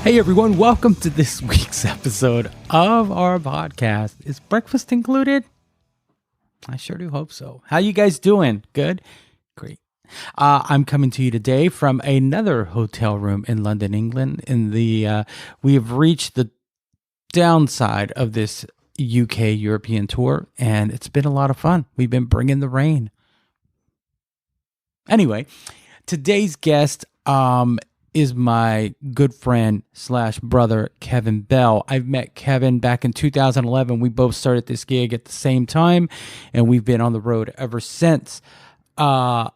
Hey everyone, welcome to this week's episode of our podcast. Is breakfast included? I sure do hope so. How you guys doing? Good? Great. I'm coming to you today from another hotel room in London, England. We have reached the downside of this UK European tour, and it's been a lot of fun. We've been bringing the rain. Anyway, today's guest is my good friend / brother, Kevin Bell. I've met Kevin back in 2011. We both started this gig at the same time, and we've been on the road ever since. From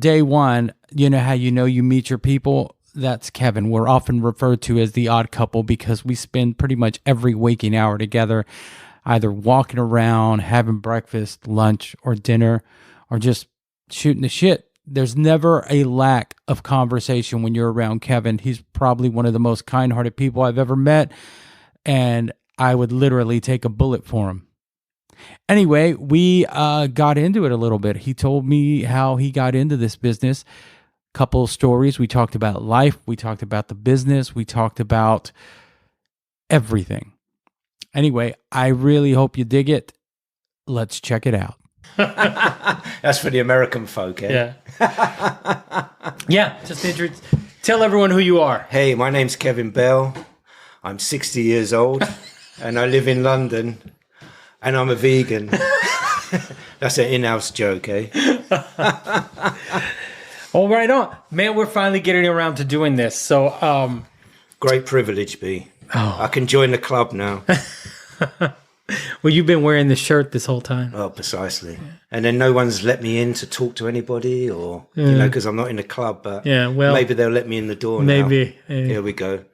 day one, you know how you meet your people? That's Kevin. We're often referred to as the odd couple because we spend pretty much every waking hour together, either walking around, having breakfast, lunch, or dinner, or just shooting the shit. There's never a lack of conversation when you're around Kevin. He's probably one of the most kind-hearted people I've ever met, and I would literally take a bullet for him. Anyway, we got into it a little bit. He told me how he got into this business. Couple of stories. We talked about life. We talked about the business. We talked about everything. Anyway, I really hope you dig it. Let's check it out. That's for the American folk, eh? Yeah. Just tell everyone who you are. Hey, my name's Kevin Bell. I'm 60 years old and I live in London and I'm a vegan. That's an in-house joke, eh? All right on. Man, we're finally getting around to doing this. So, great privilege, B. I can join the club now. Well, you've been wearing this shirt this whole time. Oh, precisely. And then no one's let me in to talk to anybody or, because I'm not in the club, but maybe they'll let me in the door now. Maybe. Here we go.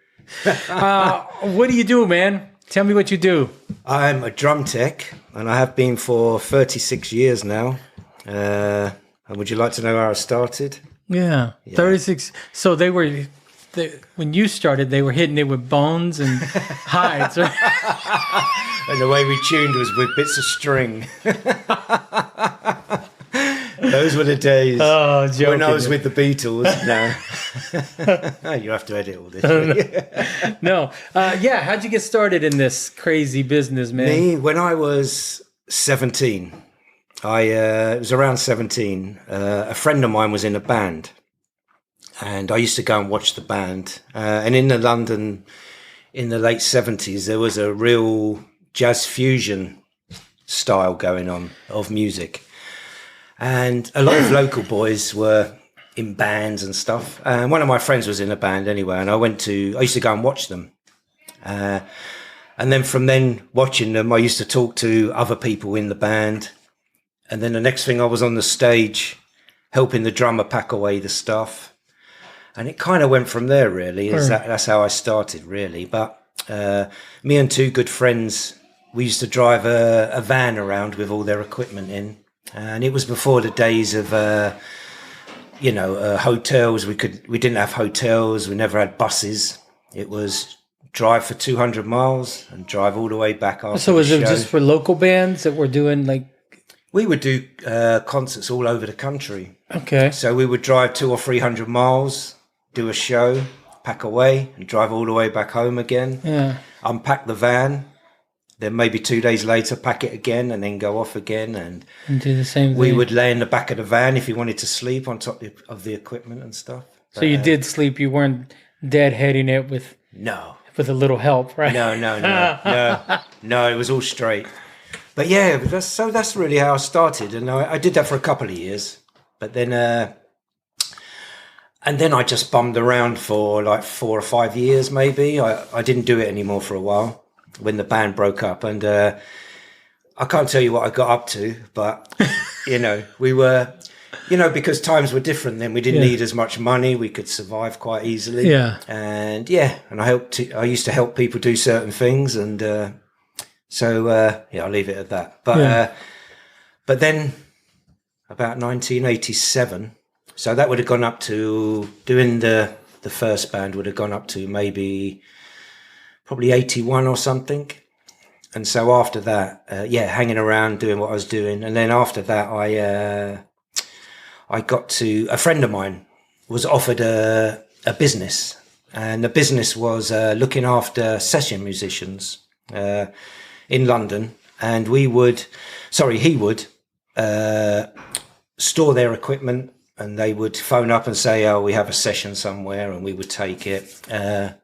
What do you do, man? Tell me what you do. I'm a drum tech, and I have been for 36 years now. And would you like to know how I started? Yeah. 36. So when you started, they were hitting it with bones and hides, right? And the way we tuned was with bits of string. Those were the days when I was with the Beatles. No, you have to edit all this. No. How'd you get started in this crazy business, man? Me, when I was 17, it was around 17, a friend of mine was in a band. And I used to go and watch the band. And in London, in the late 70s, there was a real jazz fusion style going on of music. And a lot of local boys were in bands and stuff. And one of my friends was in a band anyway. And I used to go and watch them. And then from watching them, I used to talk to other people in the band. And then the next thing, I was on the stage helping the drummer pack away the stuff. And it kind of went from there, really. That's how I started, really. But me and two good friends, we used to drive a van around with all their equipment in. And it was before the days of, hotels. We didn't have hotels. We never had buses. It was drive for 200 miles and drive all the way back after So was it just for local bands that were doing like... We would do concerts all over the country. Okay. So we would drive 200 or 300 miles, do a show, pack away, and drive all the way back home again. Yeah. Unpack the van, then maybe 2 days later, pack it again, and then go off again. And do the same thing. We would lay in the back of the van if you wanted to sleep on top of the equipment and stuff. So you did sleep. You weren't deadheading it with a little help, right? No. No, it was all straight. But yeah, that's really how I started. And I did that for a couple of years. But then... And then I just bummed around for like 4 or 5 years, maybe. I didn't do it anymore for a while when the band broke up. And I can't tell you what I got up to, but, we were, because times were different then. We didn't need as much money. We could survive quite easily. Yeah. And I used to help people do certain things. And I'll leave it at that. But then about 1987... So that would have gone up to, doing the first band would have gone up to probably 81 or something. And so after that, hanging around doing what I was doing. And then after that, I got to, a friend of mine was offered a business and the business was looking after session musicians in London, and he would store their equipment, and they would phone up and say, "Oh, we have a session somewhere," and we would take it.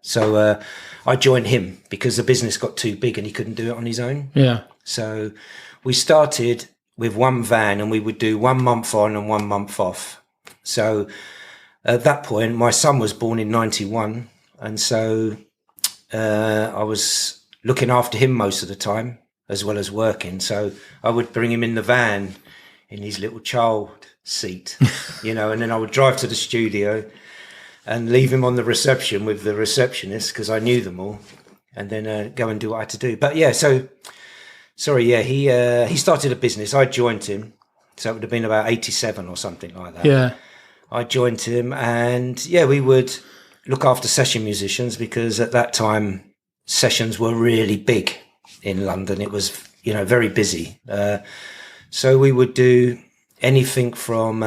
So I joined him because the business got too big and he couldn't do it on his own. Yeah. So we started with one van, and we would do 1 month on and 1 month off. So at that point, my son was born in 91, and so I was looking after him most of the time as well as working. So I would bring him in the van in his little child seat, and then I would drive to the studio and leave him on the reception with the receptionist because I knew them all, and then go and do what I had to do. But yeah, he started a business. I joined him, so it would have been about 87 or something like that. Yeah. I joined him, and yeah, we would look after session musicians because at that time sessions were really big in London. It was, very busy. So we would do anything from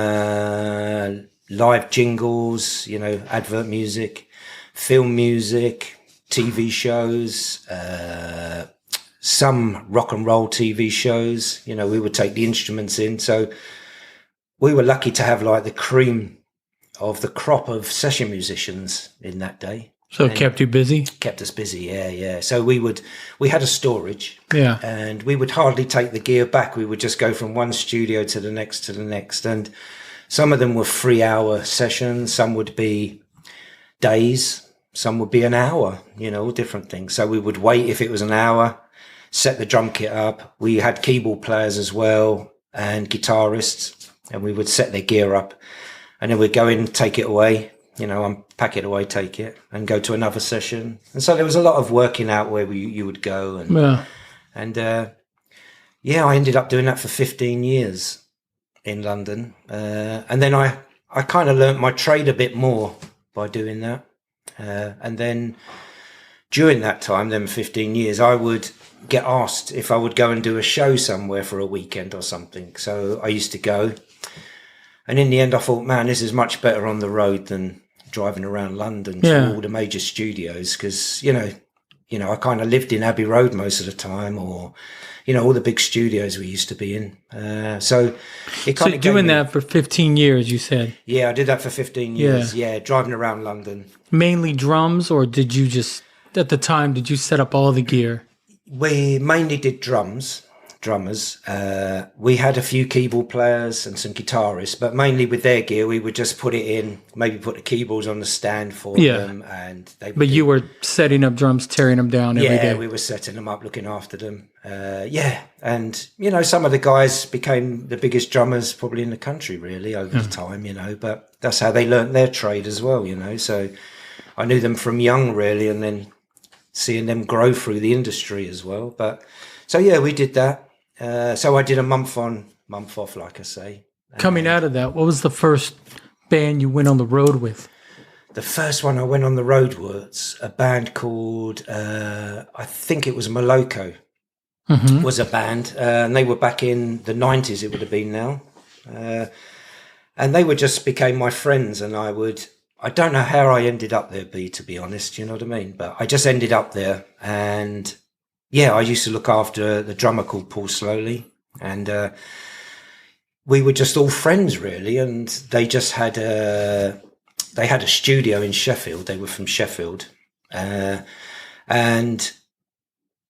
live jingles, advert music, film music, TV shows, some rock and roll TV shows. We would take the instruments in. So we were lucky to have like the cream of the crop of session musicians in that day. So it kept you busy? Kept us busy, yeah. So we had a storage, yeah, and we would hardly take the gear back. We would just go from one studio to the next, and some of them were 3-hour sessions, some would be days, some would be an hour, all different things. So we would wait if it was an hour, set the drum kit up. We had keyboard players as well and guitarists, and we would set their gear up, and then we'd go in, take it away, unpack it away, take it, and go to another session. And so there was a lot of working out where you would go. And I ended up doing that for 15 years in London. And then I kind of learnt my trade a bit more by doing that. And then during that time, then 15 years, I would get asked if I would go and do a show somewhere for a weekend or something. So I used to go. And in the end, I thought, man, this is much better on the road than driving around London to all the major studios. Because, I kind of lived in Abbey Road most of the time, or, all the big studios we used to be in. So it kind of doing that for 15 years, you said? Yeah, I did that for 15 years. Yeah, driving around London. Mainly drums, or did you just, at the time, did you set up all the gear? We mainly did drummers. We had a few keyboard players and some guitarists, but mainly with their gear, we would just put it in, maybe put the keyboards on the stand for them, and they. But you were setting up drums, tearing them down every day. Yeah, we were setting them up, looking after them. And some of the guys became the biggest drummers probably in the country, really, over the time. But that's how they learnt their trade as well. So I knew them from young, really, and then seeing them grow through the industry as well. But so we did that. So I did a month on, month off, like I say. Coming out of that, what was the first band you went on the road with? The first one I went on the road was a band called, I think it was Moloko, was a band. And they were back in the 90s, it would have been now. And they just became my friends, and I don't know how I ended up there, to be honest, you know what I mean? But I just ended up there, and I used to look after the drummer called Paul Slowly, and we were just all friends, really. And they just had a studio in Sheffield. They were from Sheffield, and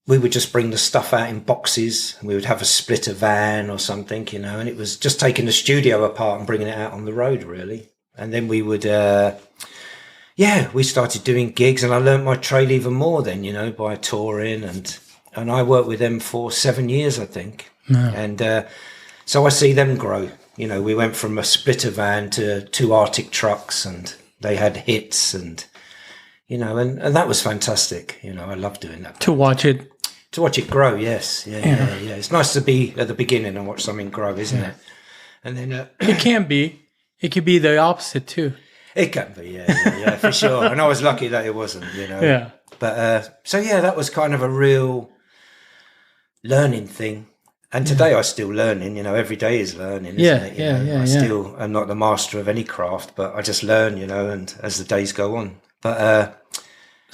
we would just bring the stuff out in boxes, and we would have a splitter van or something, and it was just taking the studio apart and bringing it out on the road, really. And then we would, we started doing gigs, and I learnt my trade even more then, by touring, and I worked with them for 7 years, I think. Yeah. And so I see them grow. We went from a splitter van to 2 Arctic trucks, and they had hits, and and that was fantastic. I love doing that. To watch it grow, yes. Yeah. It's nice to be at the beginning and watch something grow, isn't it? And then it can be. It could be the opposite too. It can be, yeah, for sure. And I was lucky that it wasn't, Yeah. But that was kind of a real learning thing. And today I'm still learning, every day is learning, isn't it? I still am not the master of any craft, but I just learn, and as the days go on. But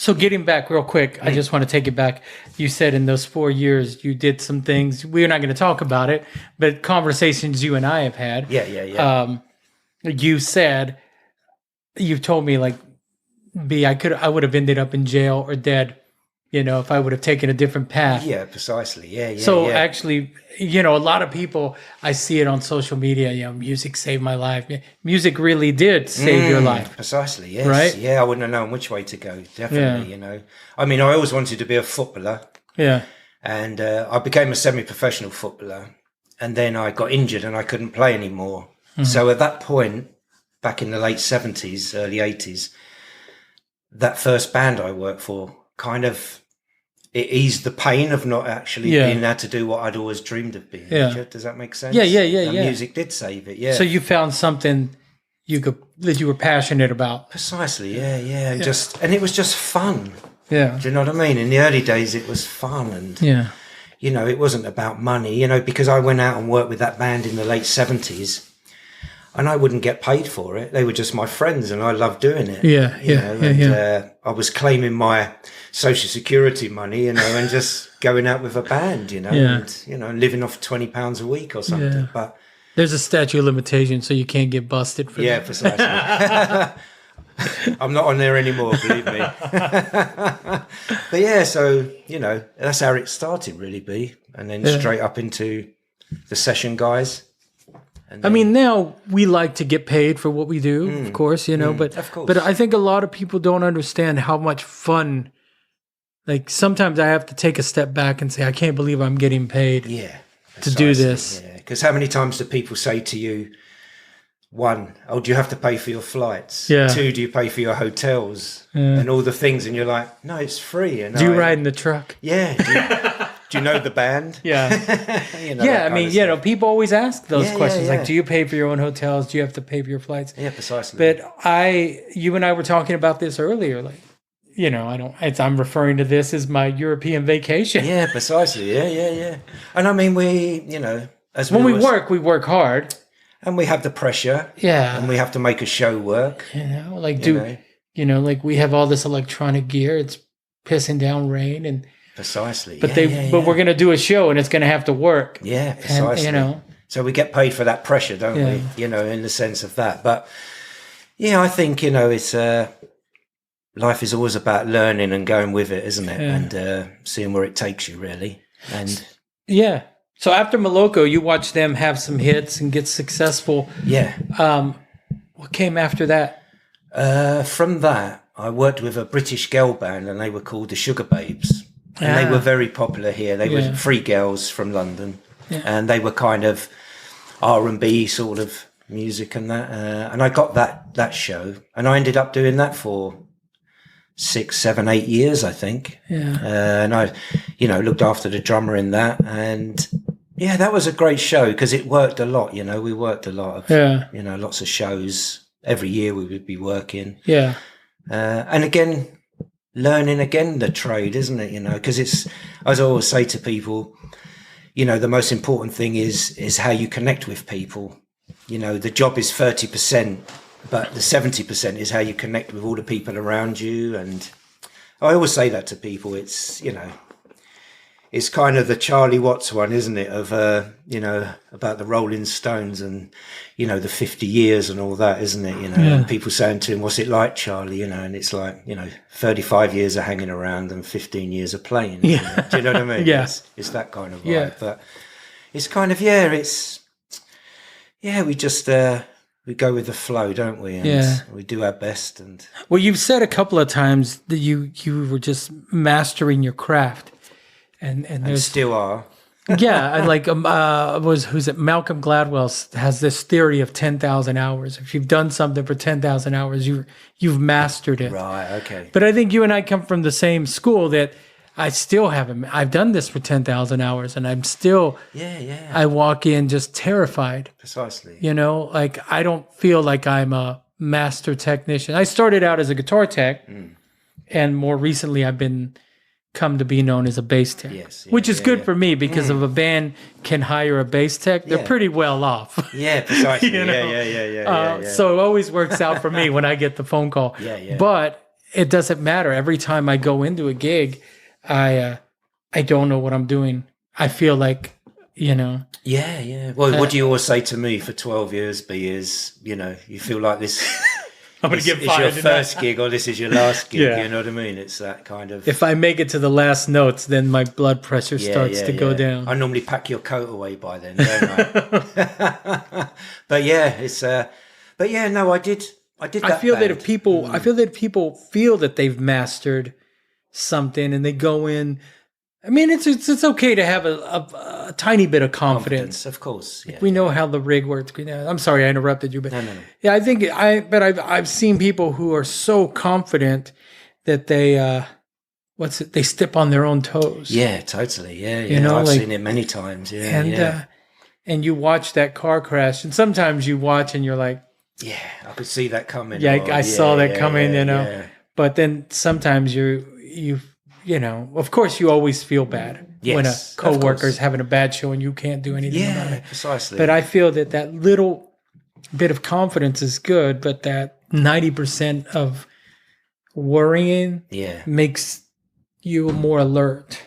So getting back real quick, I just want to take it back. You said in those 4 years you did some things. We're not going to talk about it, but conversations you and I have had. yeah. You said, you've told me like, I would have ended up in jail or dead, if I would have taken a different path. Yeah, precisely. Yeah. So yeah. actually, a lot of people, I see it on social media, music saved my life. Music really did save your life. Precisely, yes. Right? Yeah, I wouldn't have known which way to go, definitely, I mean, I always wanted to be a footballer. Yeah. And I became a semi-professional footballer. And then I got injured and I couldn't play anymore. Mm-hmm. So at that point, back in the late 70s, early 80s, that first band I worked for kind of, it eased the pain of not actually being able to do what I'd always dreamed of being. Yeah. Does that make sense? Yeah. Music did save it, yeah. So you found something that you were passionate about. Precisely, yeah. And it was just fun. Yeah. Do you know what I mean? In the early days, it was fun. And, it wasn't about money, because I went out and worked with that band in the late 70s. And I wouldn't get paid for it. They were just my friends, and I loved doing it. I was claiming my social security money, and just going out with a band, and living off £20 a week or something. Yeah. But there's a statute of limitations, so you can't get busted for that. Yeah, precisely. I'm not on there anymore, believe me. But yeah, so that's how it started, really, B, and then straight up into the session guys. I mean, now we like to get paid for what we do, of course, but of course. But I think a lot of people don't understand how much fun. Like sometimes I have to take a step back and say, I can't believe I'm getting paid to do this. Yeah, because how many times do people say to you, one, do you have to pay for your flights? Yeah. Two, do you pay for your hotels and all the things? And you're like, no, it's free. And do you ride in the truck? Yeah. Do you know the band? Yeah. I mean, people always ask those questions. Like, do you pay for your own hotels? Do you have to pay for your flights? Yeah, precisely. But you and I were talking about this earlier. Like, I'm referring to this as my European vacation. Yeah, precisely. Yeah. And I mean, when we work hard. And we have the pressure. Yeah. And we have to make a show work. Like we have all this electronic gear. It's pissing down rain and precisely. But but we're going to do a show and it's going to have to work. Yeah, precisely. And, so we get paid for that pressure, don't we? In the sense of that. But I think, it's life is always about learning and going with it, isn't it? Yeah. And seeing where it takes you, really. And so after Moloko, you watched them have some hits and get successful. Yeah. What came after that? From that, I worked with a British girl band, and they were called the Sugar Babes. And they were very popular here. They were 3 girls from London. Yeah. And they were kind of R&B sort of music and that. And I got that show. And I ended up doing that for 6, 7, 8 years, I think. Yeah. And I, looked after the drummer in that. And that was a great show because it worked a lot. We worked a lot of, lots of shows. Every year we would be working. Yeah. And again, learning again the trade, isn't it? Because it's, as I always say to people, the most important thing is how you connect with people. The job is 30%. But the 70% is how you connect with all the people around you. And I always say that to people. It's, it's kind of the Charlie Watts one, isn't it? Of, about the Rolling Stones and, the 50 years and all that, isn't it? And people saying to him, what's it like, Charlie? And it's like, 35 years of hanging around and 15 years of playing. Yeah. Do you know what I mean? Yeah. It's that kind of vibe. Yeah. But it's kind of, we just, we go with the flow, don't we? And we do our best. And well, you've said a couple of times that you were just mastering your craft, and still are. Like who's it? Malcolm Gladwell has this theory of 10,000 hours. If you've done something for 10,000 hours, you've mastered it. Right. Okay. But I think you and I come from the same school that I still haven't. I've done this for 10,000 hours, and I'm still. Yeah. I walk in just terrified. Precisely. Like I don't feel like I'm a master technician. I started out as a guitar tech, and more recently I've come to be known as a bass tech. Yes. Which is good for me because if a band can hire a bass tech, they're pretty well off. Yeah, precisely. Yeah. So it always works out for me when I get the phone call. Yeah. But it doesn't matter. Every time I go into a gig, I don't know what I'm doing. I feel like, you know. Yeah, yeah. Well, what do you always say to me for 12 years, B, is, you feel like this I'm going to get is fired. your first gig or this is your last gig, Yeah. you know what I mean? It's that kind of... If I make it to the last notes, then my blood pressure starts to go down. I normally pack your coat away by then, don't I? But yeah, it's... but yeah, no, I did that I feel that band. if people, I feel that if people feel that they've mastered something and they go in, I mean, it's okay to have a tiny bit of confidence. Of course. Yeah. We know how the rig works. I'm sorry I interrupted you, but No. yeah, I think I've seen people who are so confident that they they step on their own toes. Yeah, totally. Yeah, yeah. You know, I've like- seen it many times. Yeah, and you watch that car crash, and sometimes you watch and you're like, yeah, I could see that coming. yeah, I saw that coming, you know. Yeah. But then sometimes you know, of course, you always feel bad when a Yes, of coworker's course. having a bad show and you can't do anything about Yeah, it. precisely. But I feel that little bit of confidence is good, but that 90% of worrying yeah, makes you more alert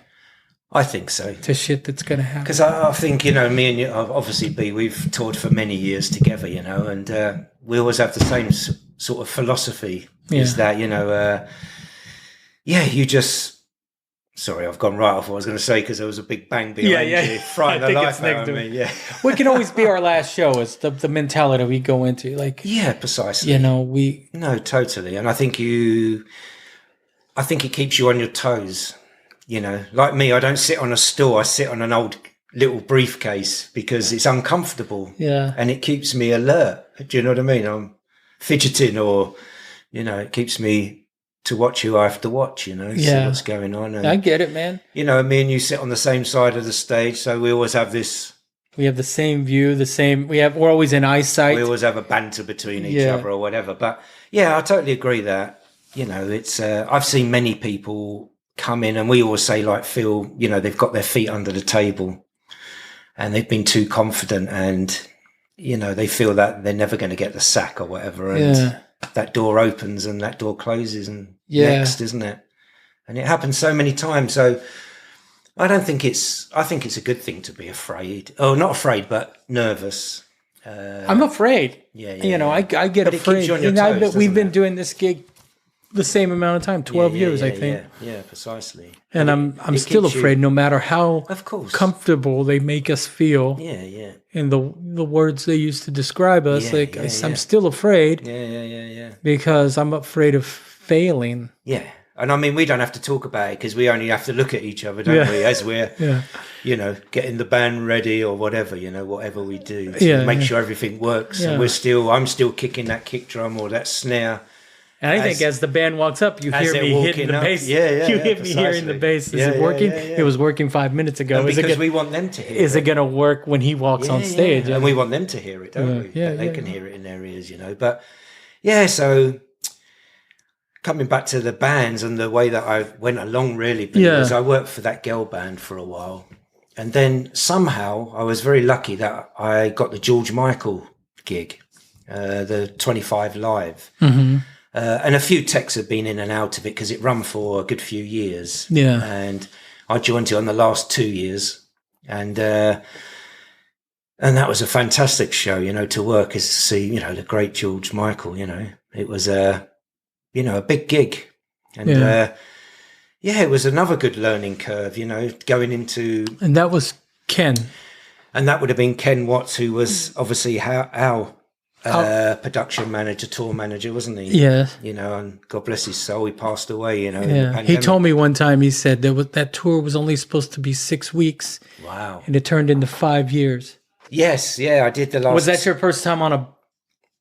I think so. to shit that's going to happen. Because I think, me and you, obviously, B, we've toured for many years together, and we always have the same sort of philosophy. Is that, you just... Sorry, I've gone right off what I was going to say because there was a big bang behind you. Frightened the life out of me. Yeah. What can always be our last show is the mentality we go into. Like, Yeah, precisely. No, totally. And I think it keeps you on your toes. Like me, I don't sit on a stool. I sit on an old little briefcase because it's uncomfortable. Yeah. And it keeps me alert. Do you know what I mean? I'm fidgeting or, it keeps me to watch who I have to watch, see what's going on. And, I get it, man. me and you sit on the same side of the stage. So we always have this... We have the same view, we're always in eyesight. We always have a banter between each other or whatever. But yeah, I totally agree that, it's, I've seen many people come in and we always say like, feel, they've got their feet under the table and they've been too confident and, they feel that they're never going to get the sack or whatever. And that door opens and that door closes and next, isn't it? And it happens so many times. So I think it's a good thing to be afraid. Oh, not afraid, but nervous. I'm afraid. Yeah. I get But it afraid. keeps you on your toes, We've doesn't been it? doing this gig the same amount of time, 12 years, I think. Yeah, precisely. And I'm still keeps you- afraid, no matter how Of course. comfortable they make us feel. Yeah. And the words they used to describe us, I'm still afraid Yeah. because I'm afraid of failing. Yeah. And I mean, we don't have to talk about it because we only have to look at each other, don't we? As we're, getting the band ready or whatever, whatever we do to make sure everything works. Yeah. And I'm still kicking that kick drum or that snare. And I think as the band walks up, you hear they're me hitting walking the up. bass. Yeah, You hear me hearing the precisely. bass. Is Yeah, it working? yeah. It was working 5 minutes ago. And Is it because gonna, we want them to hear is it going to work when he walks on stage? And we want them to hear it, don't we? Yeah, That they can hear it in their ears, But yeah, so coming back to the bands and the way that I went along really, because I worked for that girl band for a while. And then somehow I was very lucky that I got the George Michael gig, the 25 Live. Mm-hmm. And a few techs have been in and out of it because it run for a good few years. Yeah. And I joined it on the last 2 years. And that was a fantastic show, to work is to see, the great George Michael, it was a big gig. And, it was another good learning curve, going into... And that was Ken. And that would have been Ken Watts, who was obviously our production manager, tour manager, wasn't he? Yeah. And God bless his soul, he passed away, in the Yeah. pandemic. He told me one time, he said that tour was only supposed to be 6 weeks. Wow. And it turned into 5 years. Yes, I did the last... Was that your first time on a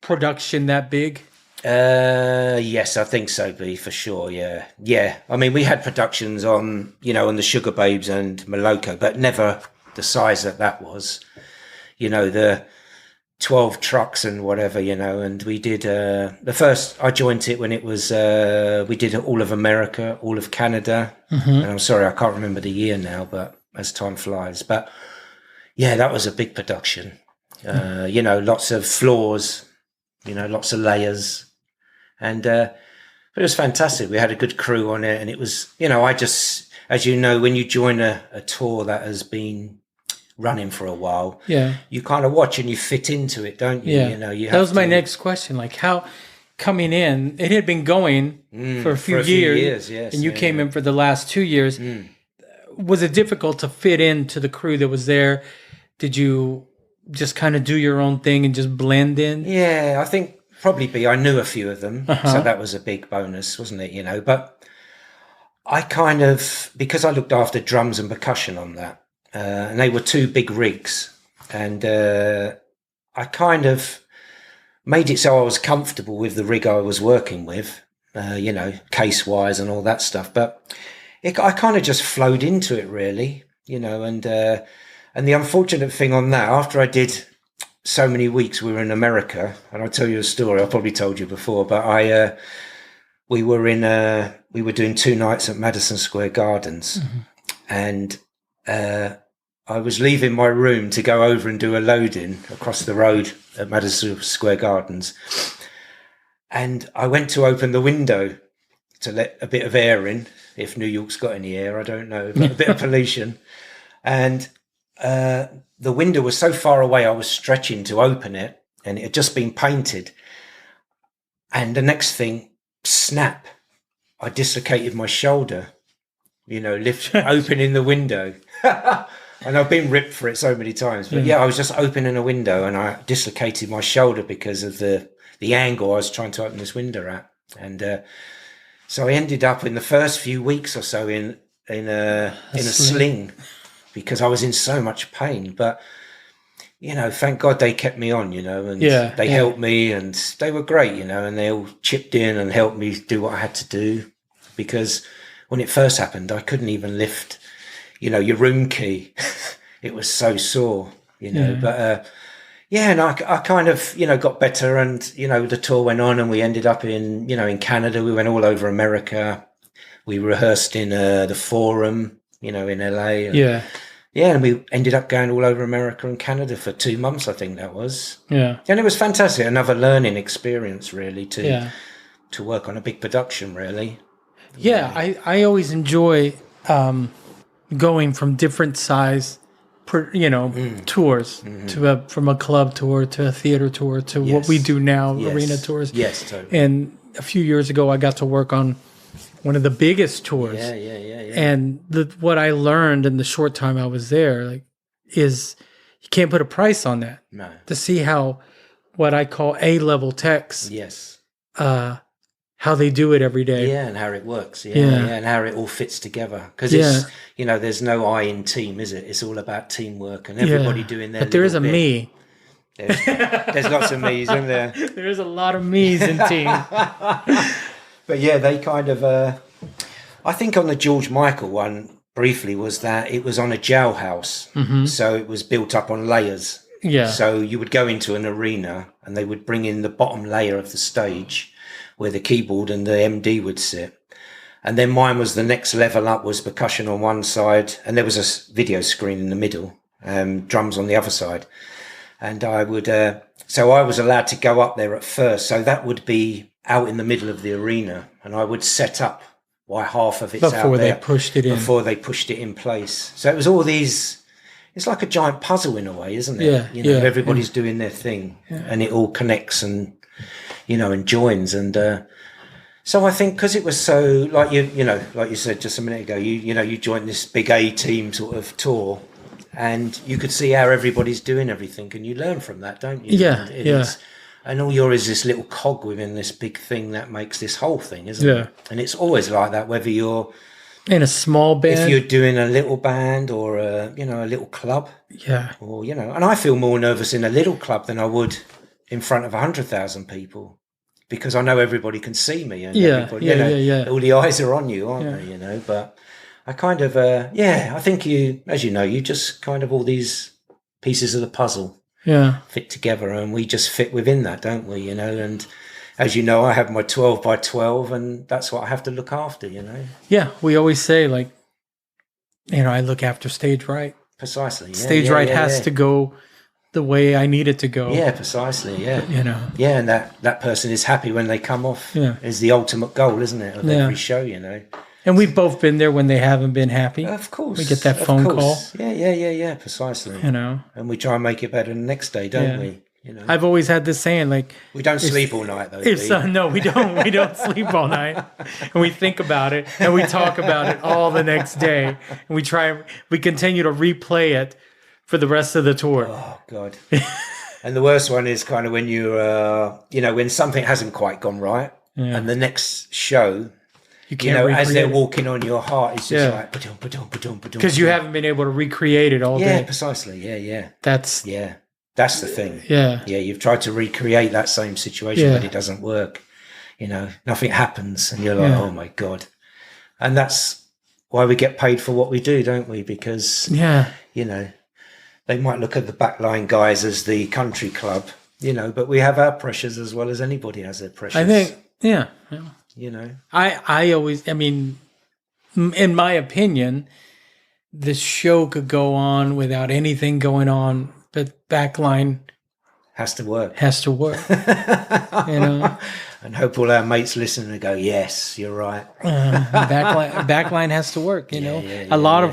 production that big? Yes, I think so, B, for sure, yeah. I mean, we had productions on, on the Sugar Babes and Moloko, but never the size that was. The 12 trucks and whatever, and we did I joined it when it was we did all of America, all of Canada, and I'm sorry I can't remember the year now, but as time flies. But yeah, that was a big production. Lots of floors, lots of layers, and But it was fantastic. We had a good crew on it, and it was, I just, as you know, when you join a tour that has been running for a while, you kind of watch and you fit into it, don't you? Yeah. You that was my next question. Like, how coming in, it had been going for a few years, yes, and you came in for the last 2 years. Was it difficult to fit into the crew that was there? Did you just kind of do your own thing and just blend in? Yeah, I think probably I knew a few of them, so that was a big bonus, wasn't it? But I kind of, because I looked after drums and percussion on that, and they were two big rigs, and I kind of made it so I was comfortable with the rig I was working with, case wise and all that stuff. But I kind of just flowed into it, really, and the unfortunate thing on that, after I did so many weeks, we were in America, and I'll tell you a story. I probably told you before, but we were doing 2 nights at Madison Square Gardens, and I was leaving my room to go over and do a load-in across the road at Madison Square Gardens, and I went to open the window to let a bit of air in, if New York's got any air, I don't know, but a bit of pollution. And the window was so far away, I was stretching to open it, and it had just been painted. And the next thing, snap, I dislocated my shoulder, opening the window. And I've been ripped for it so many times. But I was just opening a window, and I dislocated my shoulder because of the angle I was trying to open this window at. And so I ended up in the first few weeks or so in a sling, because I was in so much pain. But thank God they kept me on, and they helped me, and they were great, and they all chipped in and helped me do what I had to do. Because when it first happened, I couldn't even lift, your room key. It was so sore, but and I kind of, got better, and, the tour went on, and we ended up in, in Canada. We went all over America. We rehearsed in the Forum, in LA. And, and we ended up going all over America and Canada for 2 months, I think that was. Yeah. And it was fantastic. Another learning experience, really, to work on a big production, really. Yeah, I always enjoy going from different size, tours, from a club tour to a theater tour to what we do now, arena tours. Yes, totally. And a few years ago, I got to work on one of the biggest tours. Yeah. And what I learned in the short time I was there, is you can't put a price on that. No. To see how what I call A-level techs, how they do it every day. Yeah, and how it works. And how it all fits together. Because it's, there's no I in team, is it? It's all about teamwork and everybody doing their. But there is a bit. me. There's lots of me's, isn't there? There is a lot of me's in team. But they kind of, I think on the George Michael one, briefly, was that it was on a jailhouse. So it was built up on layers. Yeah. So you would go into an arena, and they would bring in the bottom layer of the stage where the keyboard and the MD would sit. And then mine was the next level up, was percussion on one side, and there was a video screen in the middle, drums on the other side. And I would, so I was allowed to go up there at first. So that would be out in the middle of the arena, and I would set up why half of it's out there. Before they pushed it in. Before they pushed it in place. So it was all these, it's like a giant puzzle in a way, isn't it? Yeah. Everybody's doing their thing, and it all connects and, and joins. And so I think because it was so, like you said just a minute ago, you joined this big A team sort of tour, and you could see how everybody's doing everything, and you learn from that, don't you? Yeah. And all you're is this little cog within this big thing that makes this whole thing, isn't it? And it's always like that, whether you're in a small band, if you're doing a little band or a little club, or and I feel more nervous in a little club than I would in front of 100,000 people, because I know everybody can see me, and everybody, all the eyes are on you, aren't they? But I kind of, I think you just kind of all these pieces of the puzzle fit together, and we just fit within that, don't we? And as you know, I have my 12 by 12, and that's what I have to look after, Yeah, we always say, I look after stage right. Precisely. Stage right has to go the way I need it to go. Yeah, precisely. Yeah. You know. Yeah, and that person is happy when they come off. Yeah. Is the ultimate goal, isn't it, of every show? You know. And we've both been there when they haven't been happy. Of course. We get that phone call. Yeah, precisely. You know. And we try and make it better the next day, don't we? You know. I've always had this saying, like, we don't sleep all night, though. No, we don't. We don't sleep all night. And we think about it and we talk about it all the next day. And we continue to replay it for the rest of the tour. Oh, God. And the worst one is kind of when when something hasn't quite gone right and the next show, as they're walking on, your heart is just like, because you haven't been able to recreate it all day. Yeah, precisely. Yeah. That's the thing. Yeah. Yeah, you've tried to recreate that same situation, but it doesn't work. You know, nothing happens and you're like, oh my God. And that's why we get paid for what we do, don't we? Because, they might look at the backline guys as the country club, but we have our pressures as well as anybody has their pressures. I think, I mean, in my opinion, this show could go on without anything going on, but backline has to work. And hope all our mates listen and go, yes, you're right. Backline has to work. A lot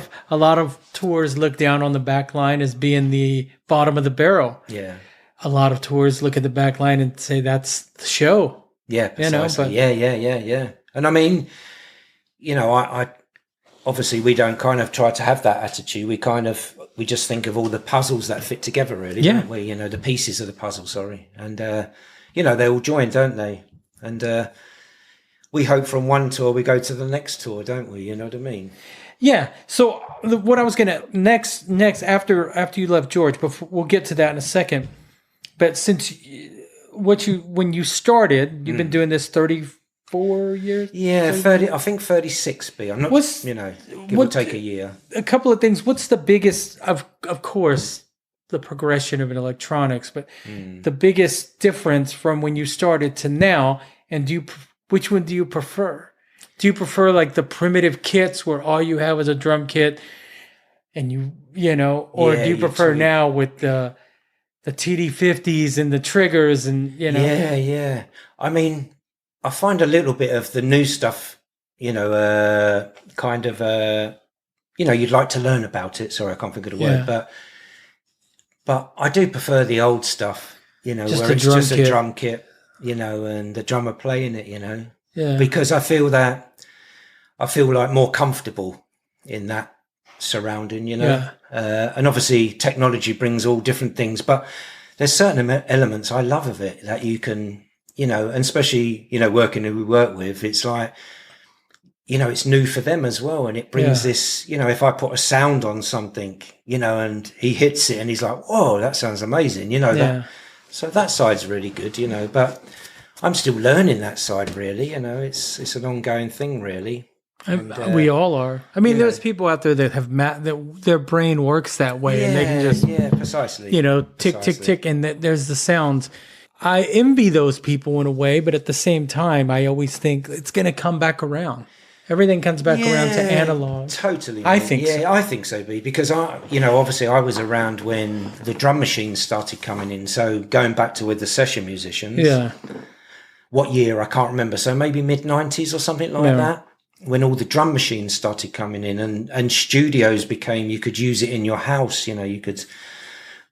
of tours look down on the backline as being the bottom of the barrel. Yeah. A lot of tours look at the backline and say that's the show. Yeah, precisely. Yeah. And I mean, I obviously we don't kind of try to have that attitude. We just think of all the puzzles that fit together, really, don't we? The pieces of the puzzle, and they all join, don't they? And we hope from one tour we go to the next tour, don't we? You know what I mean? Yeah. So what I was gonna next after you left George, but we'll get to that in a second. But since when you started, you've been doing this 34 years. Yeah, 30. I think 36. I'm not. Give or take a year. A couple of things. What's the biggest? Of course, the progression of electronics, but the biggest difference from when you started to now, and which one do you prefer? Do you prefer like the primitive kits where all you have is a drum kit, and or do you prefer now with the TD50s and the triggers and Yeah. I mean, I find a little bit of the new stuff, you'd like to learn about it. Sorry, I can't think of the word, but I do prefer the old stuff, where it's just a drum kit, and the drummer playing it, because I feel like more comfortable in that surrounding, and obviously technology brings all different things, but there's certain elements I love of it that you can, and especially, working who we work with, it's like, it's new for them as well. And it brings this, if I put a sound on something, and he hits it and he's like, whoa, that sounds amazing. So that side's really good, but I'm still learning that side really, it's an ongoing thing really. And, we all are. I mean, there's people out there that have that their brain works that way and they can just, precisely. Tick, tick, tick. And there's the sounds. I envy those people in a way, but at the same time, I always think it's going to come back around. Everything comes back around to analog. Totally. I think so. I think so, B, because obviously I was around when the drum machines started coming in. So going back to with the session musicians. Yeah. What year? I can't remember. So maybe mid-90s or something like that. When all the drum machines started coming in and studios became, you could use it in your house, you could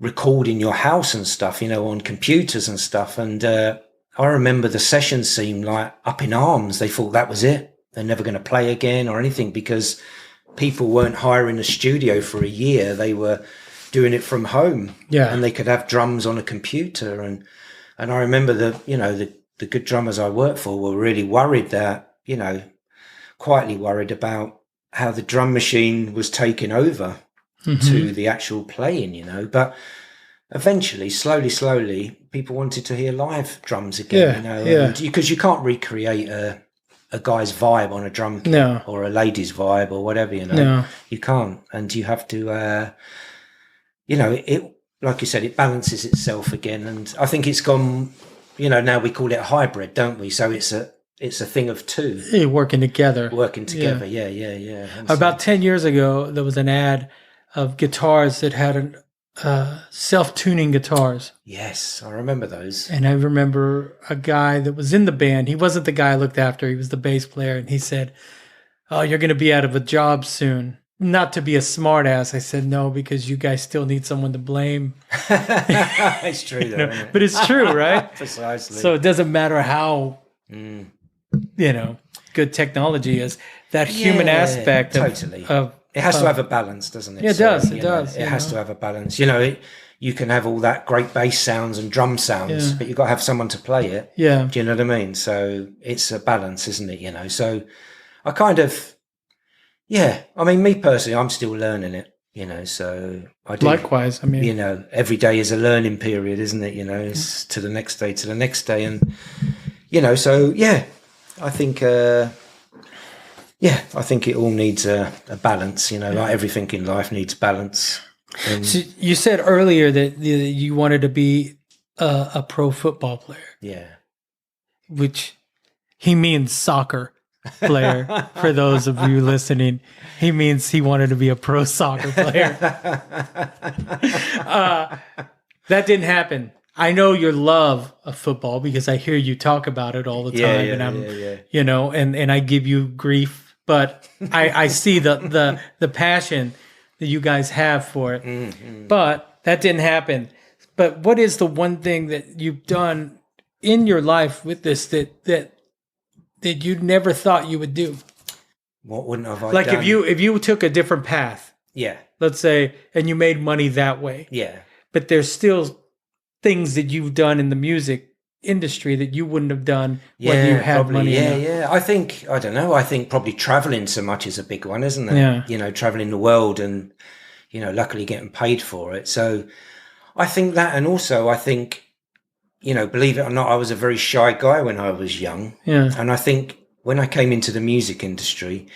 record in your house and stuff, on computers and stuff. And I remember the sessions seemed like up in arms. They thought that was it. They're never going to play again or anything because people weren't hiring a studio for a year. They were doing it from home. Yeah. And they could have drums on a computer. And I remember the good drummers I worked for were really worried that, quietly worried about how the drum machine was taking over to the actual playing, but eventually, slowly, people wanted to hear live drums again, because you can't recreate a guy's vibe on a drum kit or a lady's vibe or whatever, you can't. And you have to, it, like you said, it balances itself again. And I think it's gone, now we call it a hybrid, don't we? So it's a thing of two. Working together. Yeah. About 10 years ago, there was an ad of guitars that had self-tuning guitars. Yes, I remember those. And I remember a guy that was in the band. He wasn't the guy I looked after. He was the bass player. And he said, "Oh, you're going to be out of a job soon." Not to be a smartass. I said, "No, because you guys still need someone to blame." It's true, though, isn't it? But it's true, right? Precisely. So it doesn't matter how, good technology is. That human aspect totally. of it has to have a balance, doesn't it? Yeah, it does. It does. It has to have a balance. You can have all that great bass sounds and drum sounds, but you've got to have someone to play it. Yeah. Do you know what I mean? So it's a balance, isn't it? So I kind of, I mean, me personally, I'm still learning it, so I do. Likewise. I mean, every day is a learning period, isn't it? It's to the next day, And, so I think, I think it all needs a balance, like everything in life needs balance. So you said earlier that you wanted to be a pro football player. Yeah. Which he means soccer player. For those of you listening, he means he wanted to be a pro soccer player. That didn't happen. I know your love of football because I hear you talk about it all the time, and I'm, and I give you grief, but I see the passion that you guys have for it. Mm-hmm. But that didn't happen. But what is the one thing that you've done in your life with this that you never thought you would do? What wouldn't have I done? Like if you took a different path. Yeah. Let's say, and you made money that way. Yeah. But there's still things that you've done in the music industry that you wouldn't have done when you had probably, money. Yeah. I think probably traveling so much is a big one, isn't it? Yeah. Traveling the world and, luckily getting paid for it. So I think that, and also I think, believe it or not, I was a very shy guy when I was young. Yeah. And I think when I came into the music industry,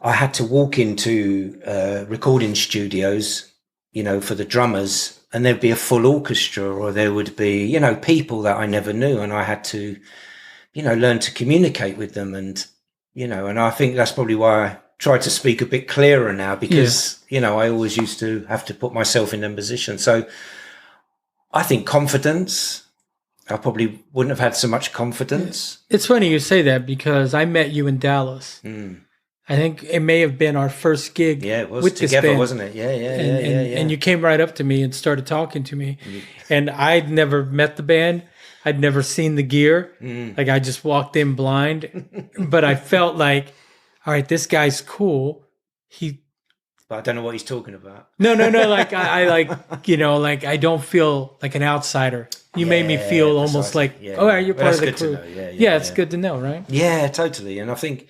I had to walk into recording studios, for the drummers, and there'd be a full orchestra, or there would be, people that I never knew, and I had to, learn to communicate with them, and and I think that's probably why I try to speak a bit clearer now, because I always used to have to put myself in them positions. So I think confidence, I probably wouldn't have had so much confidence. It's funny you say that, because I met you in Dallas. I think it may have been our first gig. Yeah, it was with together, this band. Wasn't it? Yeah. And you came right up to me and started talking to me. And I'd never met the band. I'd never seen the gear. Like, I just walked in blind. But I felt like, all right, this guy's cool. But I don't know what he's talking about. No. Like, I don't feel like an outsider. You made me feel almost like, all right, you're part of the crew. Yeah, it's good to know, right? Yeah, totally. And I think...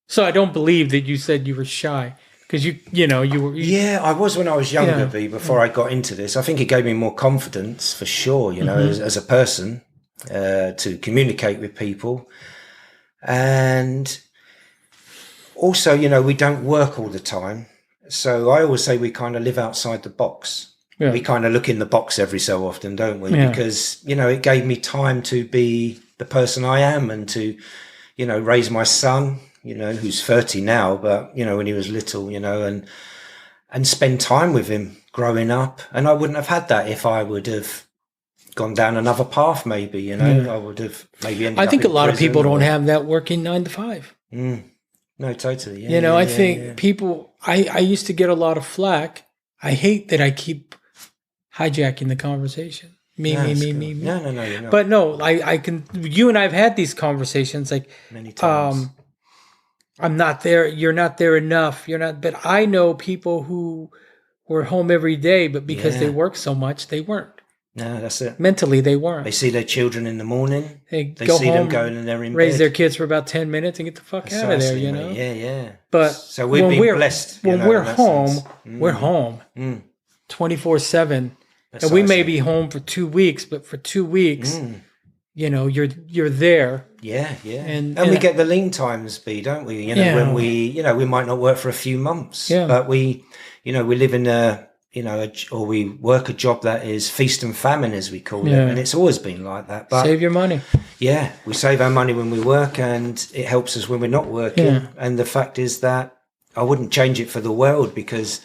So I don't believe that you said you were shy, because you were. Yeah, I was when I was younger, before I got into this. I think it gave me more confidence, for sure, as a person, to communicate with people. And also, we don't work all the time. So I always say we kind of live outside the box. Yeah. We kind of look in the box every so often, don't we? Yeah. Because, it gave me time to be the person I am, and to... raise my son, who's 30 now, but, when he was little, and spend time with him growing up. And I wouldn't have had that if I would have gone down another path, maybe, I would have maybe ended up. I think a lot of people don't have that working 9 to 5. No, totally. Yeah, I think people, I used to get a lot of flack. I hate that I keep hijacking the conversation. Me. No, you're not. But no, I can. You and I've had these conversations like many times. I'm not there. You're not there enough. You're not. But I know people who were home every day, but because they work so much, they weren't. No, that's it. Mentally, they weren't. They see their children in the morning. They go see home, them going, and they're in raise bed. their kids for about 10 minutes and get the fuck out of there. Yeah. But so we've been blessed. When we're home, we're home 24/7. And we may be home for 2 weeks, but for 2 weeks, you're there. Yeah. And we get the lean times, don't we? When we might not work for a few months, but we live in or we work a job that is feast and famine, as we call it. And it's always been like that. But save your money. Yeah, we save our money when we work, and it helps us when we're not working. Yeah. And the fact is that I wouldn't change it for the world, because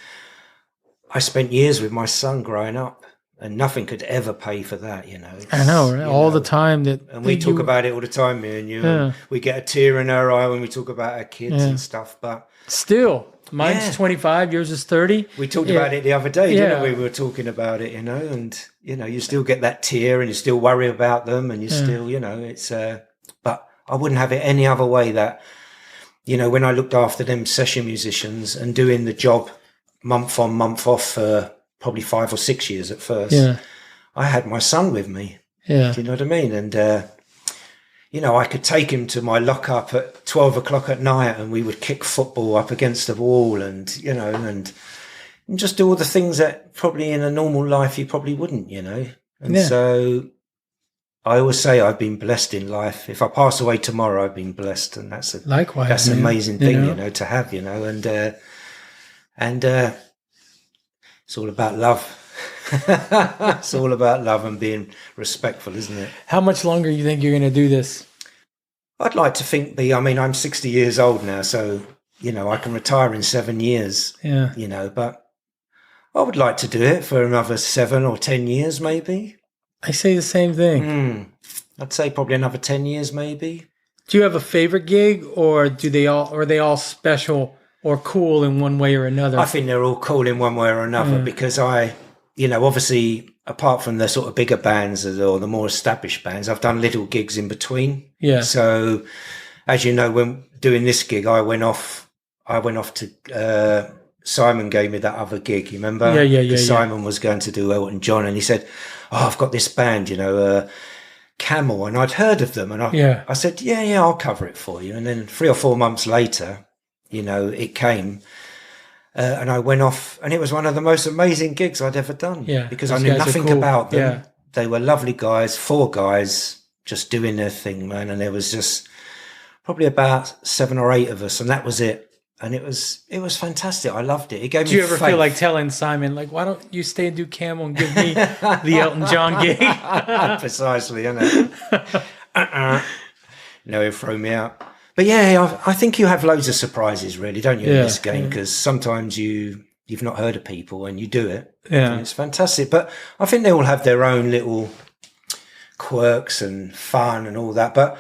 I spent years with my son growing up, and nothing could ever pay for that, you know. I know, right? All the time And we talk about it all the time, me and you. Yeah. And we get a tear in our eye when we talk about our kids Yeah. and stuff. But still, mine's Yeah. 25, yours is 30. we talked about it the other day, didn't Yeah. we? We were talking about it, you know, and, you know, you still get that tear and you still worry about them and you still, you know, it's, but I wouldn't have it any other way that, you know, when I looked after them session musicians and doing the job month on, month off for probably 5 or 6 years at first, I had my son with me. Yeah. Do you know what I mean? And, you know, I could take him to my lockup at 12 o'clock at night and we would kick football up against the wall and, you know, and just do all the things that probably in a normal life you probably wouldn't, you know. And so I always say I've been blessed in life. If I pass away tomorrow, I've been blessed. And that's Likewise, that's an man. amazing thing, you know, to have, you know, and it's all about love. It's all about love and being respectful, isn't it? How much longer you think you're going to do this? I'd like to think I mean, I'm 60 years old now, so, you know, I can retire in 7 years, Yeah. you know, but I would like to do it for another 7 or 10 years, maybe. I say the same thing. I'd say probably another 10 years, maybe. Do you have a favorite gig, or are they all special or cool in one way or another? I think they're all cool in one way or another because you know, obviously, apart from the sort of bigger bands or the more established bands, I've done little gigs in between. Yeah. So, as you know, when doing this gig, I went off to, Simon gave me that other gig, you remember? Yeah. 'Cause Simon was going to do Elton John and he said, oh, I've got this band, you know, Camel, and I'd heard of them. And I said, yeah, I'll cover it for you. And then 3 or 4 months later, you know, it came. And I went off, and it was one of the most amazing gigs I'd ever done. Yeah, because I knew nothing cool. about them. Yeah. They were lovely guys, 4 guys, just doing their thing, man. And there was just probably about 7 or 8 of us, and that was it. And it was fantastic. I loved it. It gave me. Do you ever faith. feel like telling Simon, like, why don't you stay and do Camel and give me the Elton John gig? Precisely, isn't it? No, he'll throw me out. But yeah, I think you have loads of surprises, really, don't you, in this game? Because sometimes you've not heard of people and you do it. Yeah. And it's fantastic. But I think they all have their own little quirks and fun and all that. But,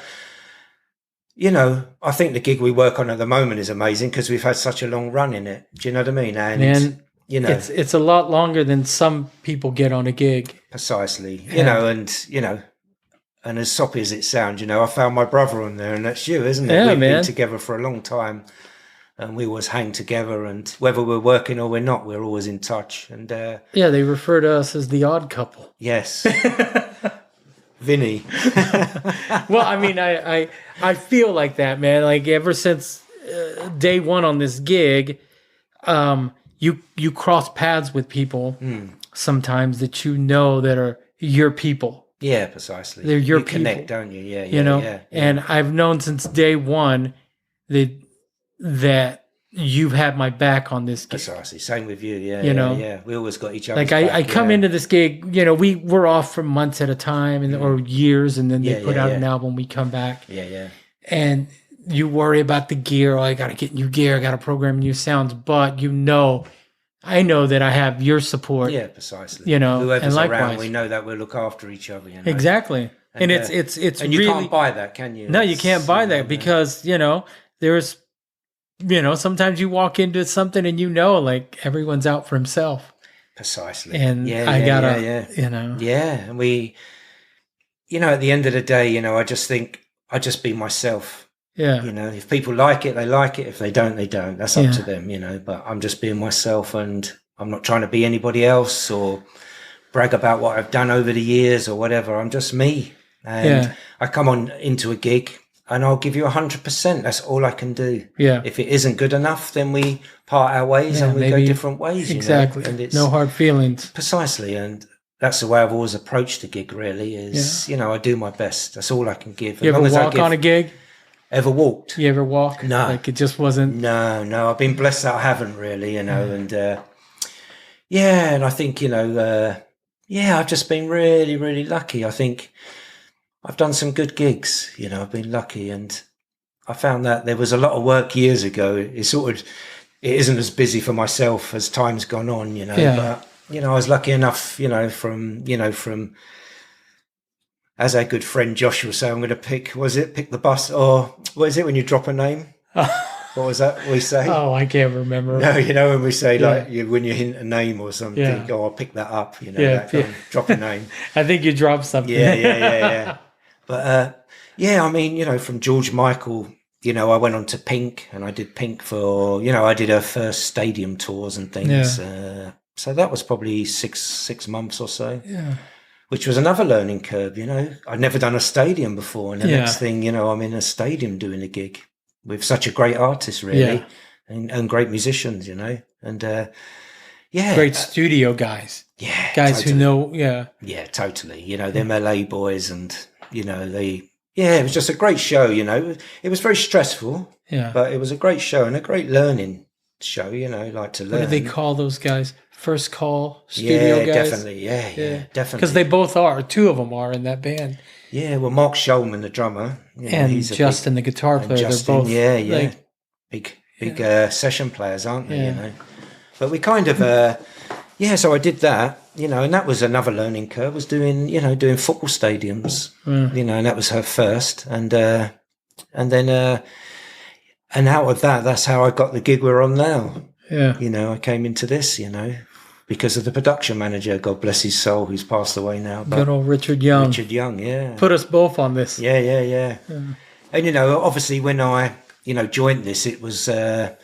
you know, I think the gig we work on at the moment is amazing because we've had such a long run in it. Do you know what I mean? And, you know, it's a lot longer than some people get on a gig. Precisely. You know, and, you know, and as soppy as it sounds, you know, I found my brother on there, and that's you, isn't it? Yeah, We've man. been together for a long time, and we always hang together, and whether we're working or we're not, we're always in touch. And Yeah, they refer to us as the odd couple. yes, Vinny. Well, I mean, I feel like that, man. Like ever since day one on this gig, you cross paths with people sometimes that you know that are your people. Yeah, precisely. They're your you connect, people. don't you? Yeah, You know, yeah. and I've known since day one that you've had my back on this gig. Precisely. Same with you. Yeah, You know? yeah. We always got each other. Like I come into this gig, you know, we're off for months at a time or years, and then they put out an album. We come back, and you worry about the gear. Oh, I got to get new gear. I got to program new sounds. But you know, I know that I have your support. Yeah, precisely. You know, whoever's and likewise, around, we know that we'll look after each other. You know? Exactly, and it's and you really, can't buy that, can you? No, you can't buy that because you know there's. You know, sometimes you walk into something and you know, like everyone's out for himself. Precisely. And I gotta, you know. Yeah. And we, you know, at the end of the day, you know, I just think I just be myself. Yeah. You know, if people like it, they like it. If they don't, they don't. That's up to them, you know, but I'm just being myself and I'm not trying to be anybody else or brag about what I've done over the years or whatever. I'm just me. And I come on into a gig. And I'll give you 100%. That's all I can do. Yeah. If it isn't good enough, then we part our ways and we go different ways. Exactly. You know? And it's no hard feelings. Precisely. And that's the way I've always approached the gig, really, is, you know, I do my best. That's all I can give. You ever walk on a gig? Ever walked? You ever walk? No. Like it just wasn't? No. I've been blessed that I haven't really, you know. And, and I think, you know, I've just been really, really lucky. I think I've done some good gigs, you know, I've been lucky, and I found that there was a lot of work years ago. It sort of it isn't as busy for myself as time's gone on, you know. Yeah. But I was lucky enough, from as our good friend Joshua said, I'm going to pick the bus, or what is it when you drop a name? What was that we say? Oh, I can't remember. No, when we say when you hint a name or something, I'll pick that up, drop a name. I think you dropped something. Yeah. But I mean, from George Michael, I went on to Pink, and I did Pink for, I did her first stadium tours and things. Yeah. So that was probably six months or so. Yeah. Which was another learning curve, I'd never done a stadium before. And the next thing, I'm in a stadium doing a gig with such a great artist, really, and great musicians, and great studio guys. Yeah. Guys totally. who know, Yeah, totally. Them LA boys, and, it was just a great show, It was very stressful, but it was a great show and a great learning show, like to learn. What do they call those guys? First call studio guys? Definitely. Yeah, definitely. Because they both are. Two of them are in that band. Yeah, well, Mark Shulman, the drummer. And he's Justin, the guitar player. Justin, they're both big session players, aren't they, But we kind of, so I did that, and that was another learning curve, was doing football stadiums, and that was her first. And then, and out of that, that's how I got the gig we're on now. Yeah. I came into this, because of the production manager, God bless his soul, who's passed away now. But good old Richard Young. Richard Young, yeah. Put us both on this. Yeah. And, obviously when I, joined this, it was, I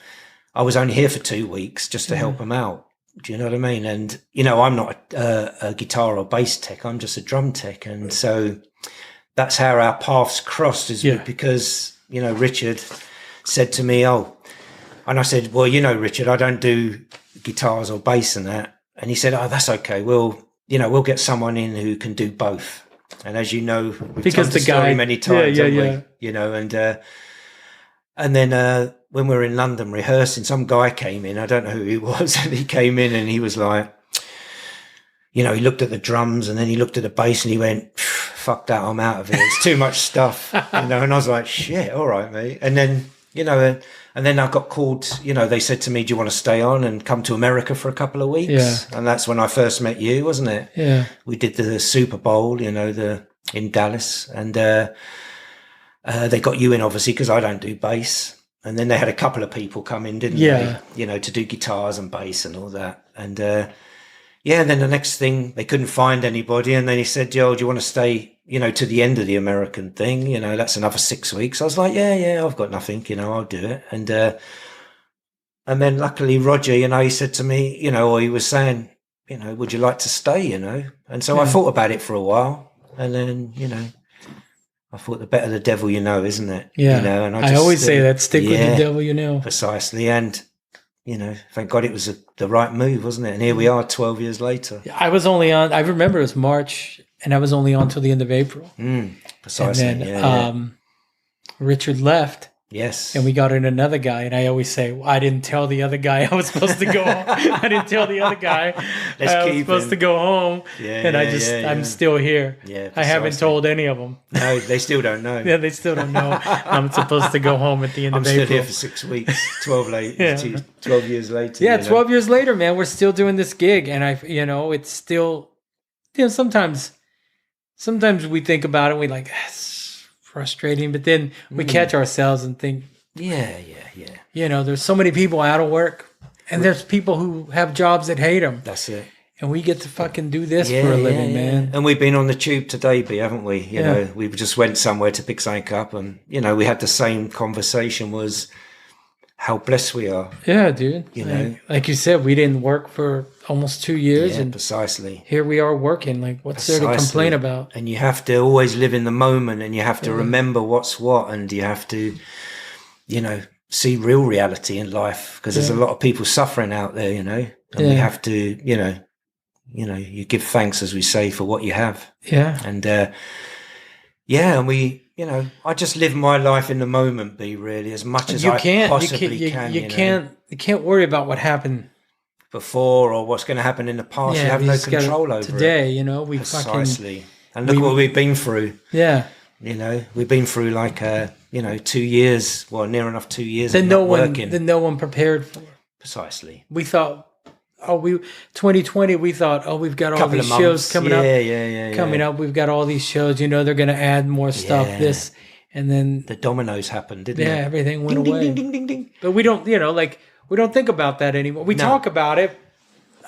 was only here for 2 weeks just to help him out. Do you know what I mean? And, I'm not a guitar or bass tech. I'm just a drum tech. And so that's how our paths crossed, is because, Richard said to me, and I said, well, Richard, I don't do guitars or bass and that. And he said, oh, that's okay. We'll get someone in who can do both. And as you know, we've told the story many times, haven't we? And then when we were in London rehearsing, some guy came in. I don't know who he was. And he came in and he was like, he looked at the drums and then he looked at the bass and he went, fuck that, I'm out of it. It's too much stuff, And I was like, shit, all right, mate. And then, and then I got called, they said to me, do you want to stay on and come to America for a couple of weeks? Yeah. And that's when I first met you, wasn't it? Yeah. We did the Super Bowl, in Dallas. And they got you in, obviously, because I don't do bass. And then they had a couple of people come in, didn't they? To do guitars and bass and all that. And, and then the next thing, they couldn't find anybody. And then he said, Joe, do you want to stay, to the end of the American thing? That's another 6 weeks. I was like, yeah, I've got nothing, I'll do it. And then luckily Roger, he said to me, or he was saying, would you like to stay, And so I thought about it for a while. And then, I thought the better the devil isn't it? Yeah. And I always say that, stick with the devil Precisely. And, thank God it was the right move, wasn't it? And here we are 12 years later. I was only on, I remember it was March, and I was only on till the end of April. Precisely. And then Richard left. Yes. And we got in another guy, and I always say, I didn't tell the other guy I was supposed to go home. I didn't tell the other guy I was supposed to go home. And I'm still here. Yeah, I haven't told any of them. No, they still don't know. Yeah, they still don't know. I'm supposed to go home at the end of April. I'm still here for 6 weeks, 12 years later. Yeah, 12 years later, man, we're still doing this gig. And it's still, sometimes we think about it, and we like, frustrating, but then we catch ourselves and think, there's so many people out of work, and there's people who have jobs that hate them. That's it. And we get to fucking do this for a living, man. And we've been on the tube today, B, haven't we? You know, we just went somewhere to pick something up, and we had the same conversation, was how blessed we are. Yeah, dude. Like you said, we didn't work for almost 2 years, and precisely. Here we are working. Like, what's there to complain about? And you have to always live in the moment, and you have to remember what's what, and you have to, see real reality in life, because there's a lot of people suffering out there, and we have to, you give thanks, as we say, for what you have. Yeah. And and we. I just live my life in the moment, B, really, as much as I possibly can. You can't worry about what happened before or what's going to happen in the past. You have no control over today, it. We precisely. And look what we've been through. Yeah. We've been through like 2 years, near enough 2 years. That no one prepared for. Precisely. We thought, 2020, we thought, we've got all Couple these of shows months. coming up. Yeah. Coming up. We've got all these shows, they're going to add more stuff, Yeah. this, and then, The dominoes happened, didn't it? everything went Ding, away. ding, ding, ding, ding, ding. But we don't, we don't think about that anymore. We talk about it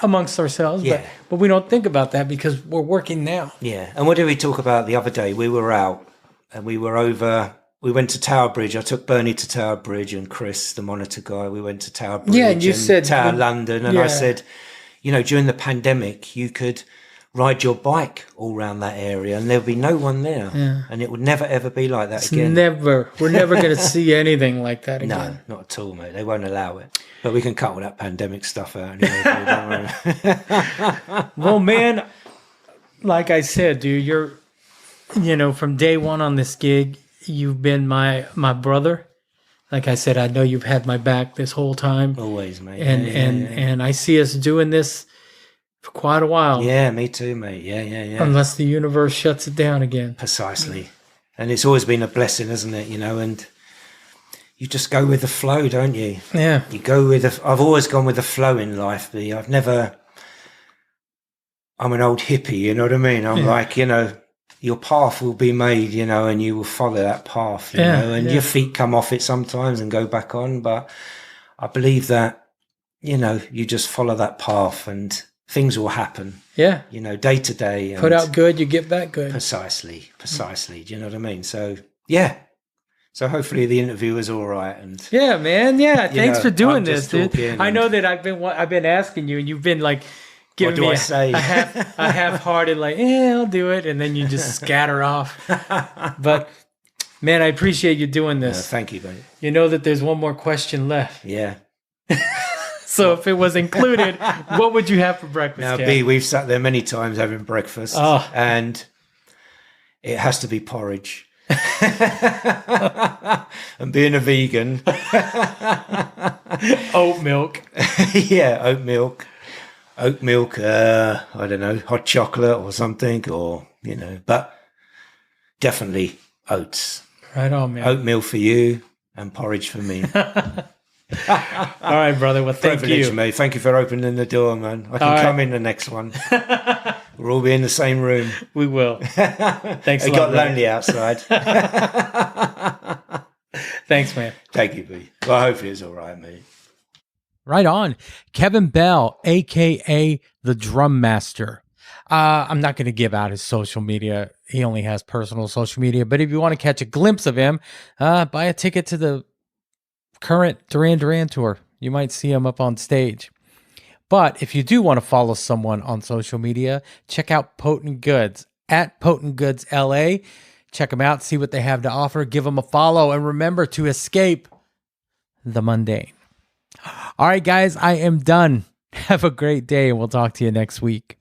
amongst ourselves, but we don't think about that because we're working now. Yeah. And what did we talk about the other day? We were out and we went to Tower Bridge. I took Bernie to Tower Bridge and Chris, the monitor guy, we went to Tower Bridge and you said Tower London. And I said, during the pandemic, you could ride your bike all around that area and there'll be no one there. Yeah. And it would never, ever be like that again. We're never going to see anything like that again. No, not at all, mate. They won't allow it. But we can cut all that pandemic stuff out anyway. Don't worry. Well, man, like I said, dude, you're, from day one on this gig, you've been my brother. Like I said, I know you've had my back this whole time. Always, mate. And I see us doing this for quite a while. Yeah, me too, mate. Yeah. Unless the universe shuts it down again. Precisely. And it's always been a blessing, isn't it? And you just go with the flow, don't you? Yeah. You go with I've always gone with the flow in life, B. I'm an old hippie, you know what I mean? I'm like, your path will be made, and you will follow that path, and your feet come off it sometimes and go back on. But I believe that, you just follow that path and things will happen. Yeah. Day to day. Put out good, you get back good. Precisely. Do you know what I mean? So, yeah. So hopefully the interview was all right. And yeah, man. Yeah. Thanks for doing this, dude. I know that I've been asking you and you've been like, giving me a half-hearted, like, I'll do it. And then you just scatter off. But, man, I appreciate you doing this. Thank you, mate. You know that there's one more question left. Yeah. So if it was included, what would you have for breakfast? Now, B, we've sat there many times having breakfast. And it has to be porridge. And being a vegan. Oat milk. Yeah, oat milk. Oat milk, I don't know, hot chocolate or something, or, but definitely oats. Right on, man. Oatmeal for you and porridge for me. All right, brother. Well, thank you. Mate. Thank you for opening the door, man. I can come in the next one. We'll all be in the same room. We will. Thanks a lot. It got lonely outside. Thanks, man. Thank you, B. Well, hopefully it's all right, mate. Right on. Kevin Bell, a.k.a. the Drum Master. I'm not going to give out his social media. He only has personal social media. But if you want to catch a glimpse of him, buy a ticket to the current Duran Duran tour. You might see him up on stage. But if you do want to follow someone on social media, check out Potent Goods at Potent Goods LA. Check them out, see what they have to offer, give them a follow, and remember to escape the mundane. All right, guys, I am done. Have a great day, and we'll talk to you next week.